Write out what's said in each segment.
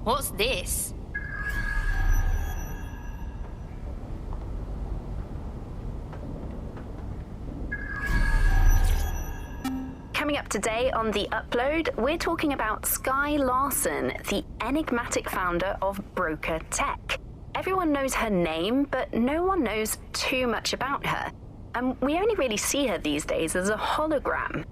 What's this? Coming up today on The Upload, we're talking about Skye Larson, the enigmatic founder of Broca Tech. Everyone knows her name, but no one knows too much about her. And we only really see her these days as a hologram.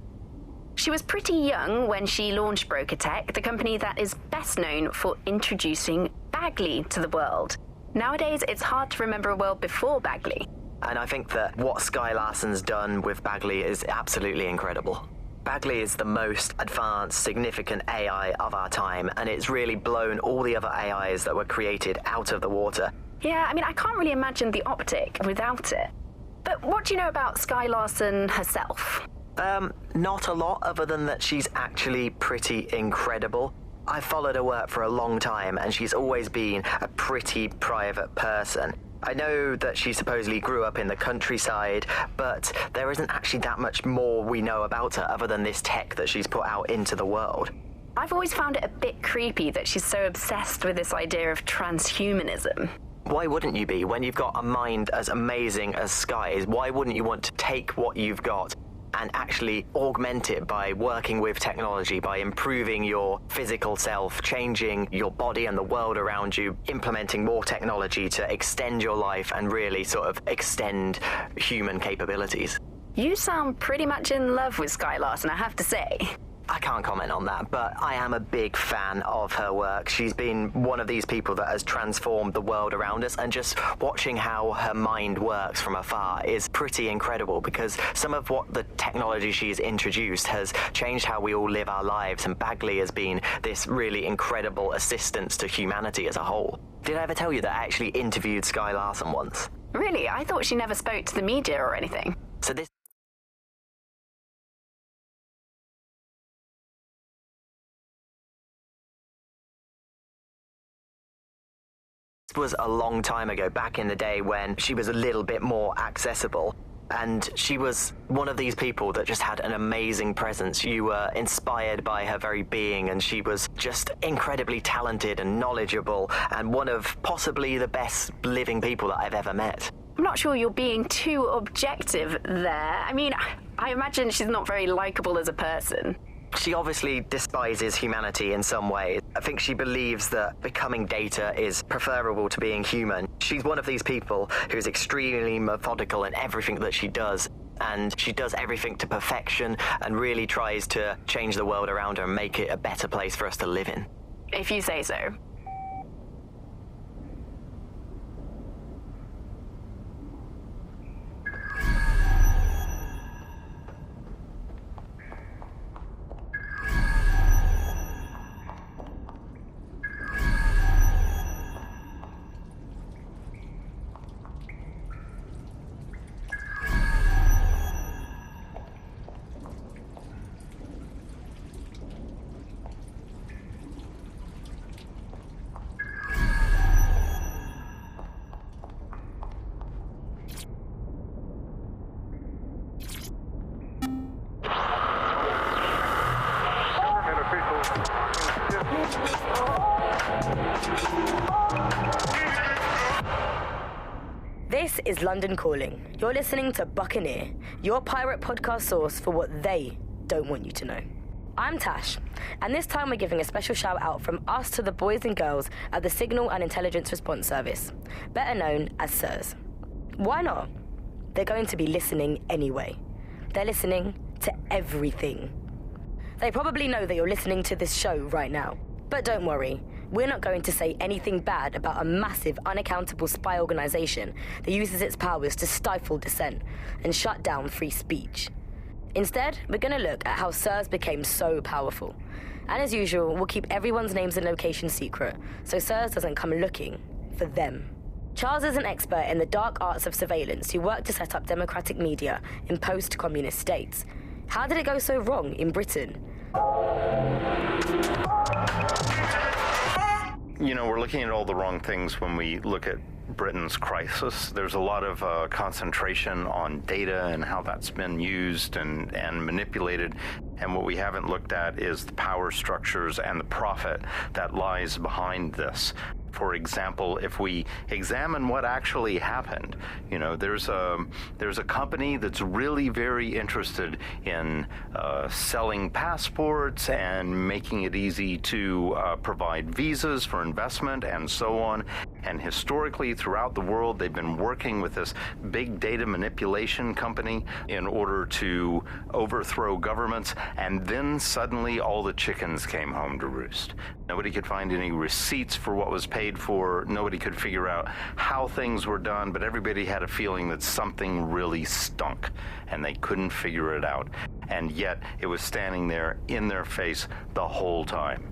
She was pretty young when she launched Broca Tech, the company that is best known for introducing Bagley to the world. Nowadays, it's hard to remember a world before Bagley. And I think that what Skye Larson's done with Bagley is absolutely incredible. Bagley is the most advanced, significant AI of our time, and it's really blown all the other AIs that were created out of the water. Yeah, I can't really imagine the optic without it. But what do you know about Skye Larson herself? Not a lot, other than that she's actually pretty incredible. I've followed her work for a long time, and she's always been a pretty private person. I know that she supposedly grew up in the countryside, but there isn't actually that much more we know about her other than this tech that she's put out into the world. I've always found it a bit creepy that she's so obsessed with this idea of transhumanism. Why wouldn't you be? When you've got a mind as amazing as Skye's, why wouldn't you want to take what you've got and actually augment it by working with technology, by improving your physical self, changing your body and the world around you, implementing more technology to extend your life and really sort of extend human capabilities? You sound pretty much in love with Skye Larson, I have to say. I can't comment on that, but I am a big fan of her work. She's been one of these people that has transformed the world around us, and just watching how her mind works from afar is pretty incredible, because some of what the technology she's introduced has changed how we all live our lives, and Bagley has been this really incredible assistance to humanity as a whole. Did I ever tell you that I actually interviewed Skye Larson once? Really? I thought she never spoke to the media or anything. So this was a long time ago, back in the day when she was a little bit more accessible, and she was one of these people that just had an amazing presence. You were inspired by her very being, and she was just incredibly talented and knowledgeable, and one of possibly the best living people that I've ever met. I'm not sure you're being too objective there. I imagine she's not very likable as a person. She obviously despises humanity in some way. I think she believes that becoming data is preferable to being human. She's one of these people who's extremely methodical in everything that she does, and she does everything to perfection and really tries to change the world around her and make it a better place for us to live in. If you say so. This is London Calling. You're listening to Buccaneer, your pirate podcast source for what they don't want you to know. I'm Tash, and this time we're giving a special shout out from us to the boys and girls at the Signal and Intelligence Response Service, better known as SIRS. Why not? They're going to be listening anyway. They're listening to everything. They probably know that you're listening to this show right now. But don't worry, we're not going to say anything bad about a massive, unaccountable spy organization that uses its powers to stifle dissent and shut down free speech. Instead, we're going to look at how SIRS became so powerful. And as usual, we'll keep everyone's names and locations secret, so SIRS doesn't come looking for them. Charles is an expert in the dark arts of surveillance who worked to set up democratic media in post-communist states. How did it go so wrong in Britain? You know, we're looking at all the wrong things when we look at Britain's crisis. There's a lot of concentration on data and how that's been used and manipulated. And what we haven't looked at is the power structures and the profit that lies behind this. For example, if we examine what actually happened, there's a company that's really very interested in selling passports and making it easy to provide visas for investment and so on. And historically, throughout the world, they've been working with this big data manipulation company in order to overthrow governments. And then suddenly all the chickens came home to roost. Nobody could find any receipts for what was paid for. Nobody could figure out how things were done, but everybody had a feeling that something really stunk, and they couldn't figure it out. And yet it was standing there in their face the whole time.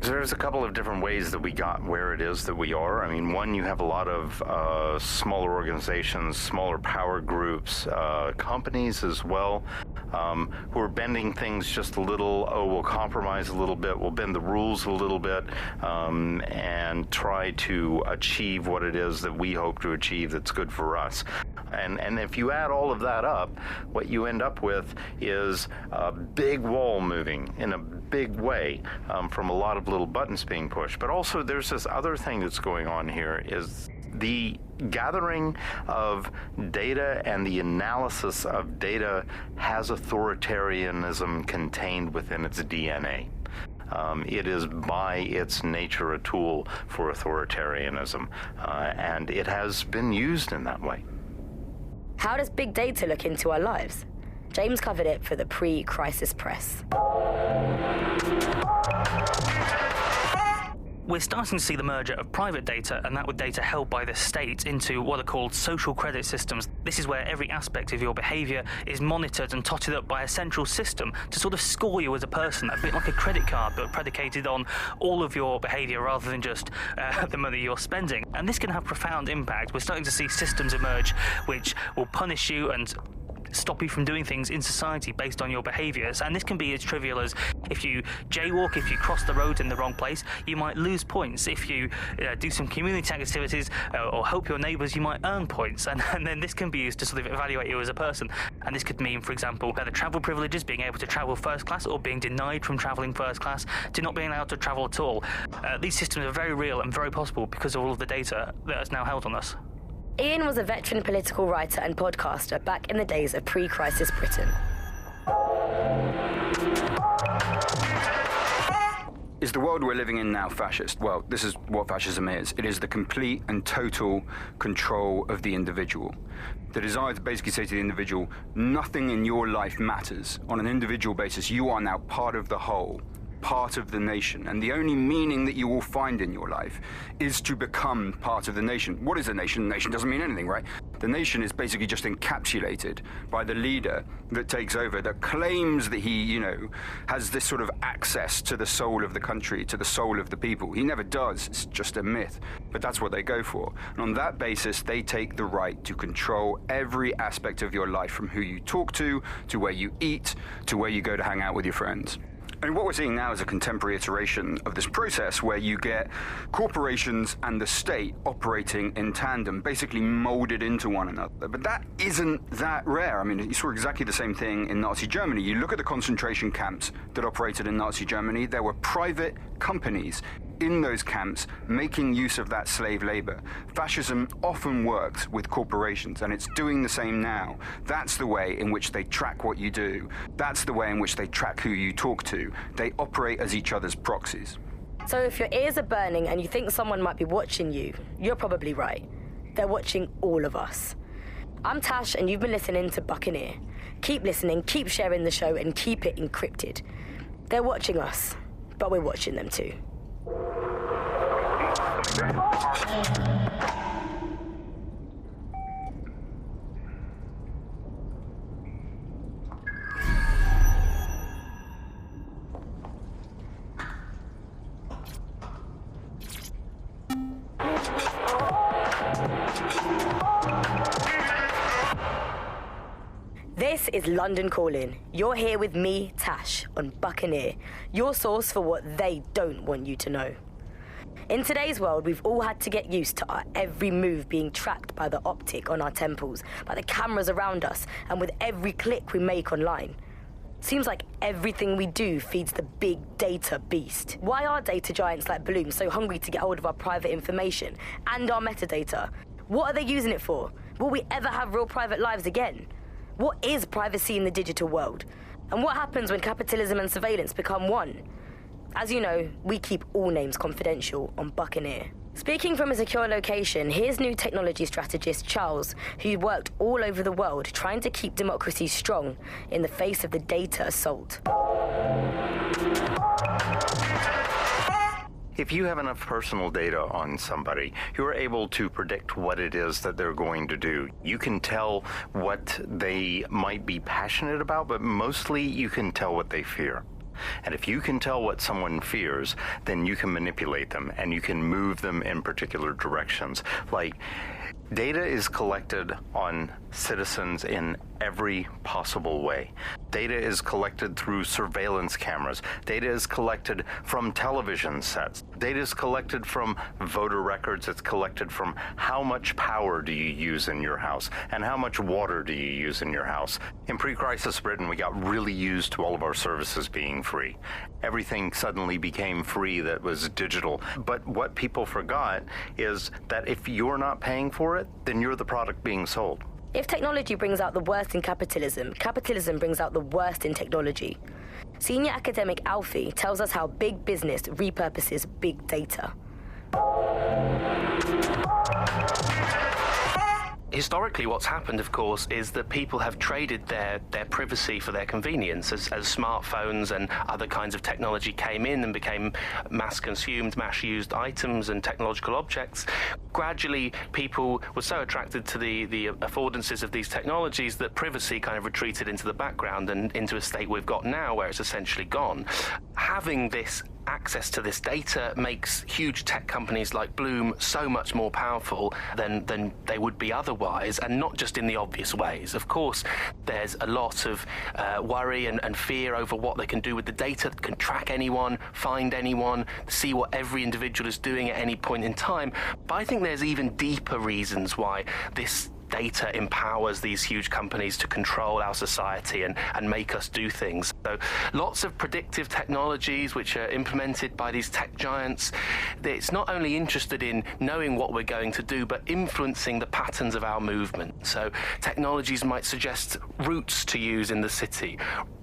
So there's a couple of different ways that we got where it is that we are. I mean, one, you have a lot of smaller organizations, smaller power groups, companies as well, who are bending things just a little. Oh, we'll compromise a little bit, we'll bend the rules a little bit, and try to achieve what it is that we hope to achieve that's good for us. And if you add all of that up, what you end up with is a big wall moving in a big way from a lot of little buttons being pushed. But also there's this other thing that's going on here is the gathering of data and the analysis of data has authoritarianism contained within its DNA. It is by its nature a tool for authoritarianism, and it has been used in that way. How does big data look into our lives? James covered it for the pre-crisis press. We're starting to see the merger of private data and that with data held by the state into what are called social credit systems. This is where every aspect of your behaviour is monitored and totted up by a central system to sort of score you as a person, a bit like a credit card, but predicated on all of your behaviour rather than just the money you're spending. And this can have profound impact. We're starting to see systems emerge which will punish you and stop you from doing things in society based on your behaviours. And this can be as trivial as if you jaywalk, if you cross the road in the wrong place, you might lose points. If you do some community activities or help your neighbours, you might earn points. And then this can be used to sort of evaluate you as a person. And this could mean, for example, the travel privileges, being able to travel first class or being denied from travelling first class, to not being allowed to travel at all. These systems are very real and very possible because of all of the data that is now held on us. Ian was a veteran political writer and podcaster back in the days of pre-crisis Britain. Is the world we're living in now fascist? Well, this is what fascism is. It is the complete and total control of the individual. The desire to basically say to the individual, nothing in your life matters. On an individual basis, you are now part of the whole, part of the nation, and the only meaning that you will find in your life is to become part of the nation. What is a nation? A nation doesn't mean anything, right? The nation is basically just encapsulated by the leader that takes over, that claims that he, has this sort of access to the soul of the country, to the soul of the people. He never does. It's just a myth. But that's what they go for. And on that basis, they take the right to control every aspect of your life, from who you talk to where you eat, to where you go to hang out with your friends. And what we're seeing now is a contemporary iteration of this process where you get corporations and the state operating in tandem, basically molded into one another. But that isn't that rare. I mean, you saw exactly the same thing in Nazi Germany. You look at the concentration camps that operated in Nazi Germany, there were private companies in those camps making use of that slave labor. Fascism often works with corporations, and it's doing the same now. That's the way in which they track what you do. That's the way in which they track who you talk to. They operate as each other's proxies. So if your ears are burning and you think someone might be watching you, you're probably right. They're watching all of us. I'm Tash, and you've been listening to Buccaneer. Keep listening, keep sharing the show, and keep it encrypted. They're watching us, but we're watching them too. This is London Calling. You're here with me, Tash, on Buccaneer, your source for what they don't want you to know. In today's world, we've all had to get used to our every move being tracked by the optic on our temples, by the cameras around us, and with every click we make online. Seems like everything we do feeds the big data beast. Why are data giants like Bloom so hungry to get hold of our private information and our metadata? What are they using it for? Will we ever have real private lives again? What is privacy in the digital world? And what happens when capitalism and surveillance become one? As you know, we keep all names confidential on Buccaneer. Speaking from a secure location, here's new technology strategist Charles, who worked all over the world trying to keep democracy strong in the face of the data assault. If you have enough personal data on somebody, you're able to predict what it is that they're going to do. You can tell what they might be passionate about, but mostly you can tell what they fear. And if you can tell what someone fears, then you can manipulate them and you can move them in particular directions. Like, data is collected on citizens in every possible way. Data is collected through surveillance cameras. Data is collected from television sets. Data is collected from voter records. It's collected from how much power do you use in your house and how much water do you use in your house. In pre-crisis Britain, we got really used to all of our services being free. Everything suddenly became free that was digital. But what people forgot is that if you're not paying for it, then you're the product being sold. If technology brings out the worst in capitalism, capitalism brings out the worst in technology. Senior academic Alfie tells us how big business repurposes big data. Historically, what's happened, of course, is that people have traded their privacy for their convenience. As smartphones and other kinds of technology came in and became mass-consumed, mass-used items and technological objects, gradually people were so attracted to the affordances of these technologies that privacy kind of retreated into the background and into a state we've got now where it's essentially gone. Having this access to this data makes huge tech companies like Bloom so much more powerful than they would be otherwise, and not just in the obvious ways. Of course, there's a lot of worry and fear over what they can do with the data. They can track anyone, find anyone, see what every individual is doing at any point in time. But I think there's even deeper reasons why this data empowers these huge companies to control our society and make us do things. So lots of predictive technologies which are implemented by these tech giants. It's not only interested in knowing what we're going to do, but influencing the patterns of our movement. So technologies might suggest routes to use in the city,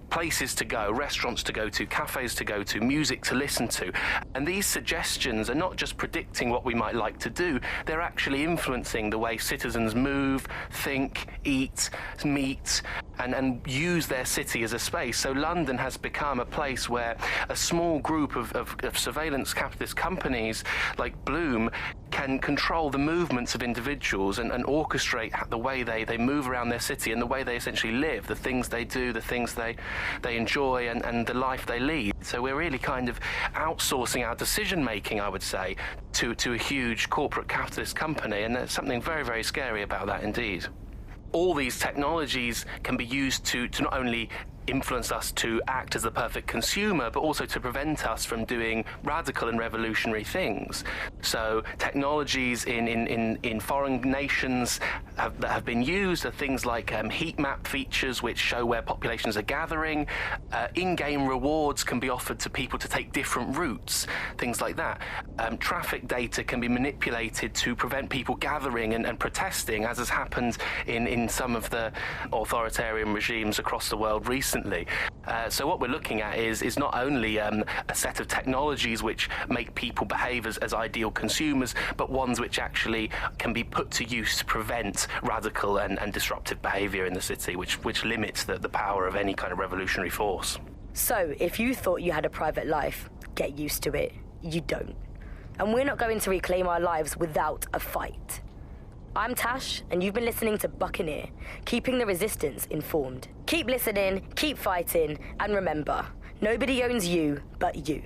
places to go, restaurants to go to, cafes to go to, music to listen to. And these suggestions are not just predicting what we might like to do, they're actually influencing the way citizens move, think, eat, meet, and use their city as a space. So London has become a place where a small group of surveillance capitalist companies like Bloom can control the movements of individuals and orchestrate the way they move around their city and the way they essentially live, the things they do, the things they enjoy, and the life they lead. So we're really kind of outsourcing our decision-making, I would say, to a huge corporate capitalist company, and there's something very, very scary about that indeed. All these technologies can be used to not only influence us to act as the perfect consumer, but also to prevent us from doing radical and revolutionary things. So technologies in foreign nations that have been used are things like heat map features which show where populations are gathering. In-game rewards can be offered to people to take different routes, things like that. Traffic data can be manipulated to prevent people gathering and protesting, as has happened in some of the authoritarian regimes across the world recently. So what we're looking at is not only a set of technologies which make people behave as ideal consumers, but ones which actually can be put to use to prevent radical and disruptive behavior in the city, which limits the power of any kind of revolutionary force. So if you thought you had a private life, get used to it. You don't. And we're not going to reclaim our lives without a fight. I'm Tash, and you've been listening to Buccaneer, keeping the resistance informed. Keep listening, keep fighting, and remember, nobody owns you but you.